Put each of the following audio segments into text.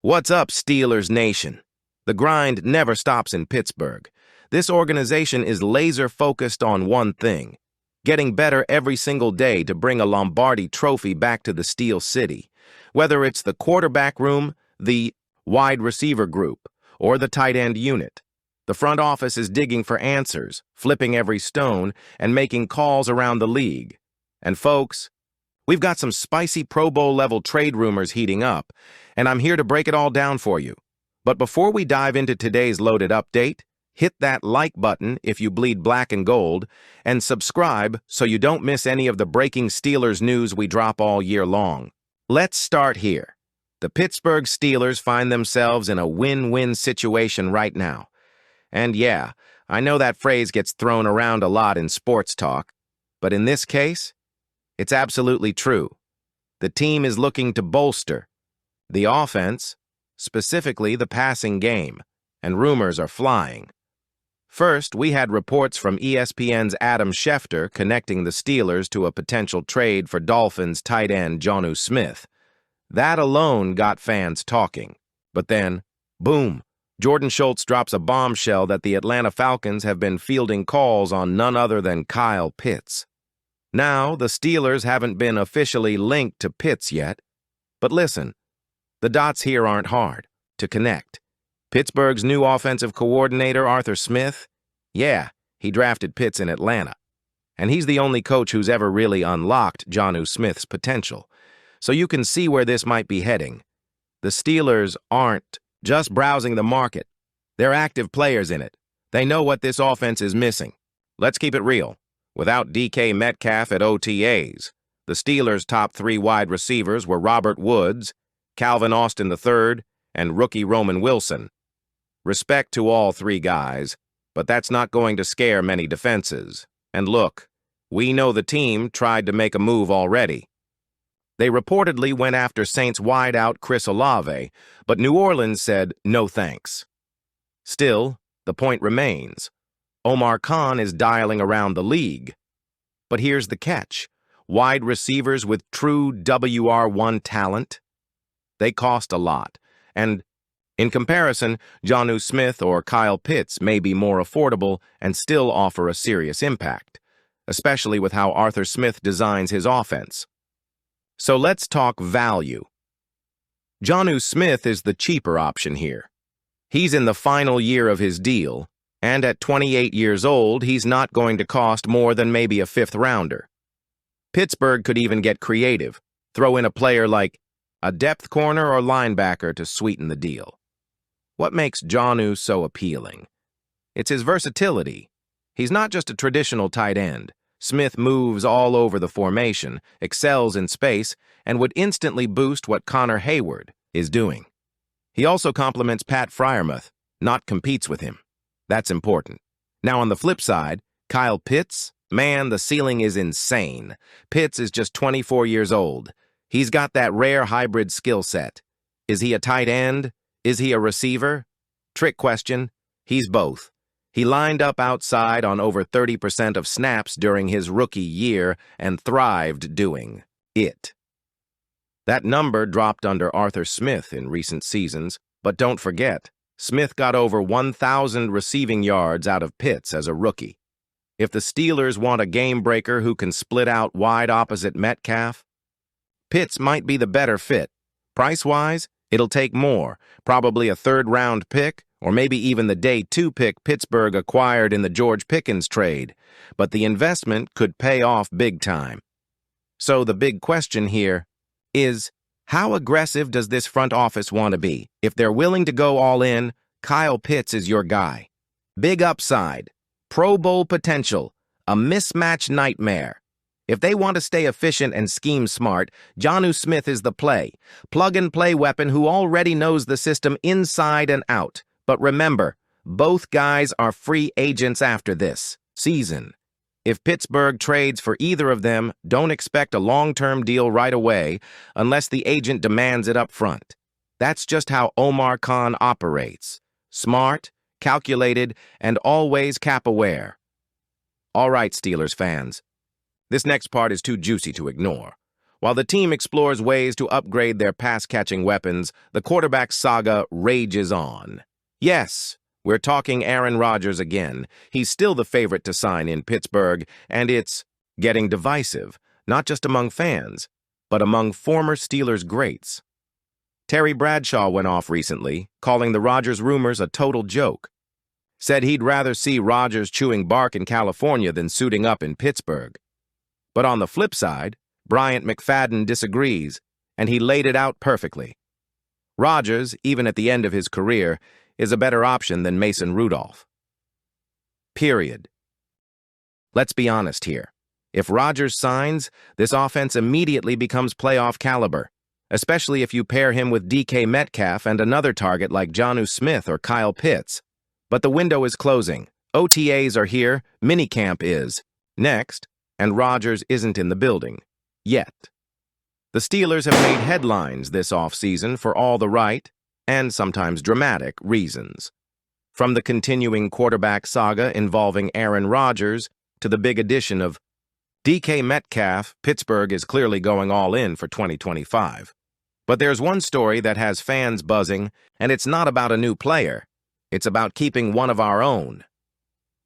What's up, Steelers Nation? The grind never stops in Pittsburgh. This organization is laser-focused on one thing, getting better every single day to bring a Lombardi trophy back to the Steel City. Whether it's the quarterback room, the wide receiver group, or the tight end unit, the front office is digging for answers, flipping every stone, and making calls around the league. And folks, we've got some spicy Pro Bowl-level trade rumors heating up, and I'm here to break it all down for you. But before we dive into today's loaded update, hit that like button if you bleed black and gold, and subscribe so you don't miss any of the breaking Steelers news we drop all year long. Let's start here. The Pittsburgh Steelers find themselves in a win-win situation right now. And yeah, I know that phrase gets thrown around a lot in sports talk, but in this case, it's absolutely true. The team is looking to bolster the offense, specifically the passing game, and rumors are flying. First, we had reports from ESPN's Adam Schefter connecting the Steelers to a potential trade for Dolphins tight end Jonnu Smith. That alone got fans talking. But then, boom, Jordan Schultz drops a bombshell that the Atlanta Falcons have been fielding calls on none other than Kyle Pitts. Now, the Steelers haven't been officially linked to Pittz yet, but listen, the dots here aren't hard to connect. Pittsburgh's new offensive coordinator, Arthur Smith, yeah, he drafted Pittz in Atlanta, and he's the only coach who's ever really unlocked Jonnu Smith's potential. So you can see where this might be heading. The Steelers aren't just browsing the market. They're active players in it. They know what this offense is missing. Let's keep it real. Without DK Metcalf at OTAs, the Steelers' top three wide receivers were Robert Woods, Calvin Austin III, and rookie Roman Wilson. Respect to all three guys, but that's not going to scare many defenses. And look, we know the team tried to make a move already. They reportedly went after Saints wideout Chris Olave, but New Orleans said no thanks. Still, the point remains. Omar Khan is dialing around the league. But here's the catch. Wide receivers with true WR1 talent, they cost a lot. And in comparison, Jonnu Smith or Kyle Pitts may be more affordable and still offer a serious impact, especially with how Arthur Smith designs his offense. So let's talk value. Jonnu Smith is the cheaper option here. He's in the final year of his deal, and at 28 years old, he's not going to cost more than maybe a fifth-rounder. Pittsburgh could even get creative, throw in a player like a depth corner or linebacker to sweeten the deal. What makes Jonnu so appealing? It's his versatility. He's not just a traditional tight end. Smith moves all over the formation, excels in space, and would instantly boost what Connor Hayward is doing. He also complements Pat Freiermuth, not competes with him. That's important. Now on the flip side, Kyle Pitts, man, the ceiling is insane. Pitts is just 24 years old. He's got that rare hybrid skill set. Is he a tight end? Is he a receiver? Trick question. He's both. He lined up outside on over 30% of snaps during his rookie year and thrived doing it. That number dropped under Arthur Smith in recent seasons, but don't forget, Smith got over 1,000 receiving yards out of Pittz as a rookie. If the Steelers want a game-breaker who can split out wide opposite Metcalf, Pittz might be the better fit. Price-wise, it'll take more, probably a third-round pick, or maybe even the day 2 pick Pittsburgh acquired in the George Pickens trade, but the investment could pay off big time. So the big question here is, how aggressive does this front office want to be? If they're willing to go all in, Kyle Pitts is your guy. Big upside, Pro Bowl potential, a mismatch nightmare. If they want to stay efficient and scheme smart, Jonnu Smith is the play. Plug-and-play weapon who already knows the system inside and out. But remember, both guys are free agents after this season. If Pittsburgh trades for either of them, don't expect a long-term deal right away unless the agent demands it up front. That's just how Omar Khan operates. Smart, calculated, and always cap-aware. All right, Steelers fans. This next part is too juicy to ignore. While the team explores ways to upgrade their pass-catching weapons, the quarterback saga rages on. Yes, we're talking Aaron Rodgers again. He's still the favorite to sign in Pittsburgh, and it's getting divisive, not just among fans, but among former Steelers greats. Terry Bradshaw went off recently, calling the Rodgers rumors a total joke. Said he'd rather see Rodgers chewing bark in California than suiting up in Pittsburgh. But on the flip side, Bryant McFadden disagrees, and he laid it out perfectly. Rodgers, even at the end of his career, is a better option than Mason Rudolph. Period. Let's be honest here. If Rodgers signs, this offense immediately becomes playoff caliber, especially if you pair him with DK Metcalf and another target like Jonnu Smith or Kyle Pitts. But the window is closing. OTAs are here, minicamp is next, and Rodgers isn't in the building. Yet. The Steelers have made headlines this offseason for all the right, and sometimes dramatic, reasons. From the continuing quarterback saga involving Aaron Rodgers to the big addition of DK Metcalf, Pittsburgh is clearly going all in for 2025. But there's one story that has fans buzzing, and it's not about a new player. It's about keeping one of our own.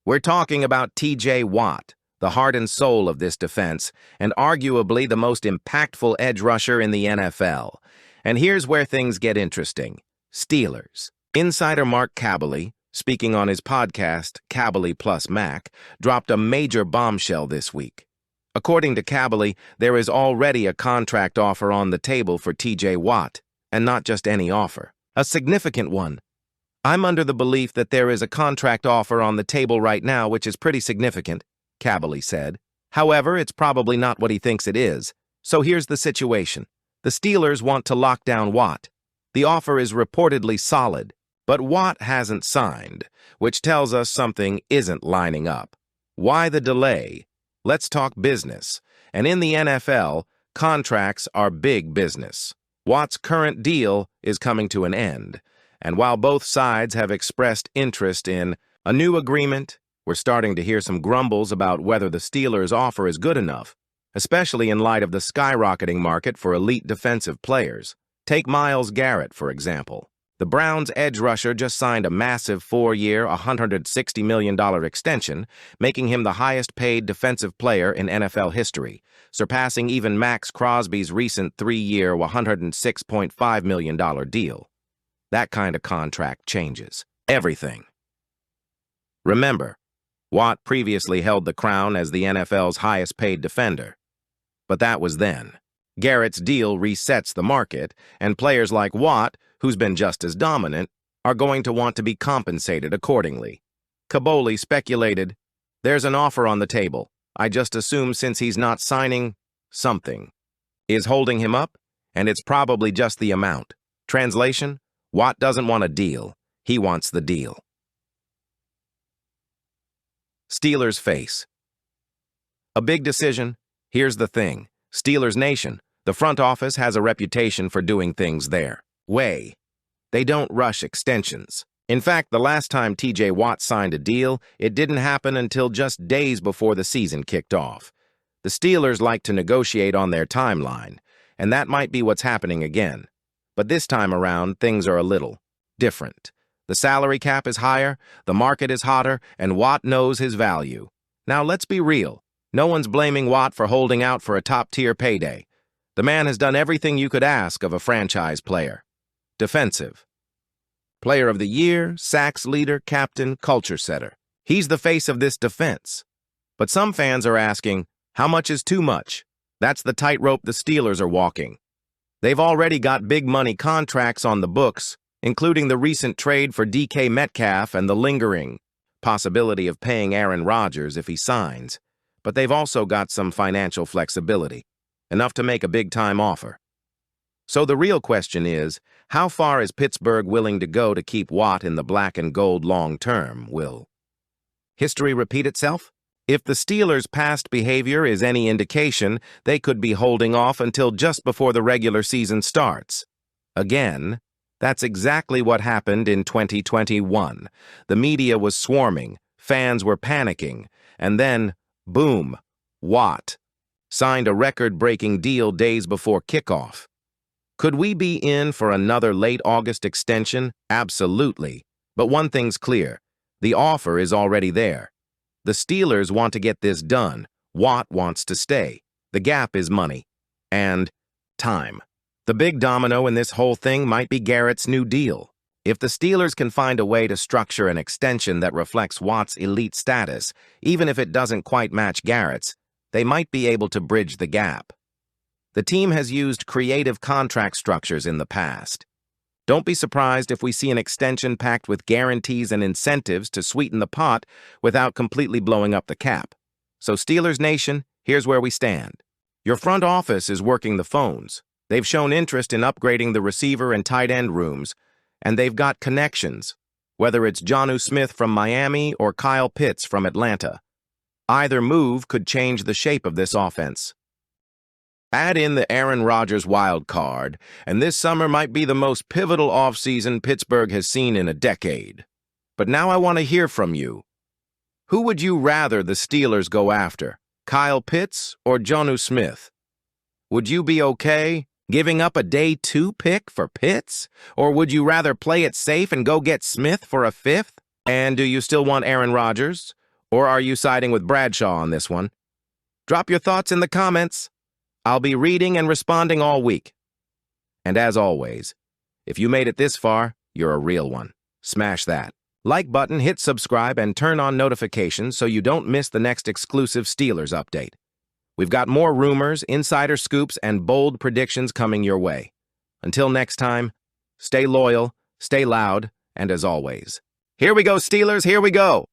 We're talking about TJ Watt, the heart and soul of this defense, and arguably the most impactful edge rusher in the NFL. And here's where things get interesting. Steelers. Insider Mark Kaboly, speaking on his podcast, Kaboly Plus Mac, dropped a major bombshell this week. According to Kaboly, there is already a contract offer on the table for TJ Watt, and not just any offer. A significant one. I'm under the belief that there is a contract offer on the table right now which is pretty significant, Kaboly said. However, it's probably not what he thinks it is. So here's the situation. The Steelers want to lock down Watt. The offer is reportedly solid, but Watt hasn't signed, which tells us something isn't lining up. Why the delay? Let's talk business. And in the NFL, contracts are big business. Watt's current deal is coming to an end, and while both sides have expressed interest in a new agreement, we're starting to hear some grumbles about whether the Steelers' offer is good enough, especially in light of the skyrocketing market for elite defensive players. Take Myles Garrett, for example. The Browns' edge rusher just signed a massive 4-year, $160 million extension, making him the highest-paid defensive player in NFL history, surpassing even Max Crosby's recent 3-year, $106.5 million deal. That kind of contract changes everything. Remember, Watt previously held the crown as the NFL's highest-paid defender. But that was then. Garrett's deal resets the market, and players like Watt, who's been just as dominant, are going to want to be compensated accordingly. Kaboly speculated, "There's an offer on the table. I just assume since he's not signing, something is holding him up, and it's probably just the amount." Translation, Watt doesn't want a deal. He wants the deal. Steelers face. A big decision. Here's the thing. Steelers Nation, the front office has a reputation for doing things their way. They don't rush extensions. In fact, the last time TJ Watt signed a deal, it didn't happen until just days before the season kicked off. The Steelers like to negotiate on their timeline, and that might be what's happening again. But this time around, things are a little different. The salary cap is higher, the market is hotter, and Watt knows his value. Now, let's be real. No one's blaming Watt for holding out for a top-tier payday. The man has done everything you could ask of a franchise player. Defensive. Player of the year, sacks leader, captain, culture setter. He's the face of this defense. But some fans are asking, how much is too much? That's the tightrope the Steelers are walking. They've already got big money contracts on the books, including the recent trade for DK Metcalf and the lingering possibility of paying Aaron Rodgers if he signs. But they've also got some financial flexibility, enough to make a big-time offer. So the real question is, how far is Pittsburgh willing to go to keep Watt in the black and gold long-term? Will history repeat itself? If the Steelers' past behavior is any indication, they could be holding off until just before the regular season starts. Again, that's exactly what happened in 2021. The media was swarming, fans were panicking, and then, boom, Watt signed a record-breaking deal days before kickoff. Could we be in for another late August extension? Absolutely. But one thing's clear. The offer is already there. The Steelers want to get this done. Watt wants to stay. The gap is money. And time. The big domino in this whole thing might be Garrett's new deal. If the Steelers can find a way to structure an extension that reflects Watt's elite status, even if it doesn't quite match Garrett's, they might be able to bridge the gap. The team has used creative contract structures in the past. Don't be surprised if we see an extension packed with guarantees and incentives to sweeten the pot without completely blowing up the cap. So Steelers Nation, here's where we stand. Your front office is working the phones. They've shown interest in upgrading the receiver and tight end rooms, and they've got connections, whether it's Jonnu Smith from Miami or Kyle Pittz from Atlanta. Either move could change the shape of this offense. Add in the Aaron Rodgers wild card, and this summer might be the most pivotal offseason Pittsburgh has seen in a decade. But now I want to hear from you. Who would you rather the Steelers go after, Kyle Pittz or Jonnu Smith? Would you be okay giving up a day 2 pick for Pittz? Or would you rather play it safe and go get Smith for a 5th? And do you still want Aaron Rodgers? Or are you siding with Bradshaw on this one? Drop your thoughts in the comments. I'll be reading and responding all week. And as always, if you made it this far, you're a real one. Smash that like button, hit subscribe, and turn on notifications so you don't miss the next exclusive Steelers update. We've got more rumors, insider scoops, and bold predictions coming your way. Until next time, stay loyal, stay loud, and as always, here we go, Steelers, here we go!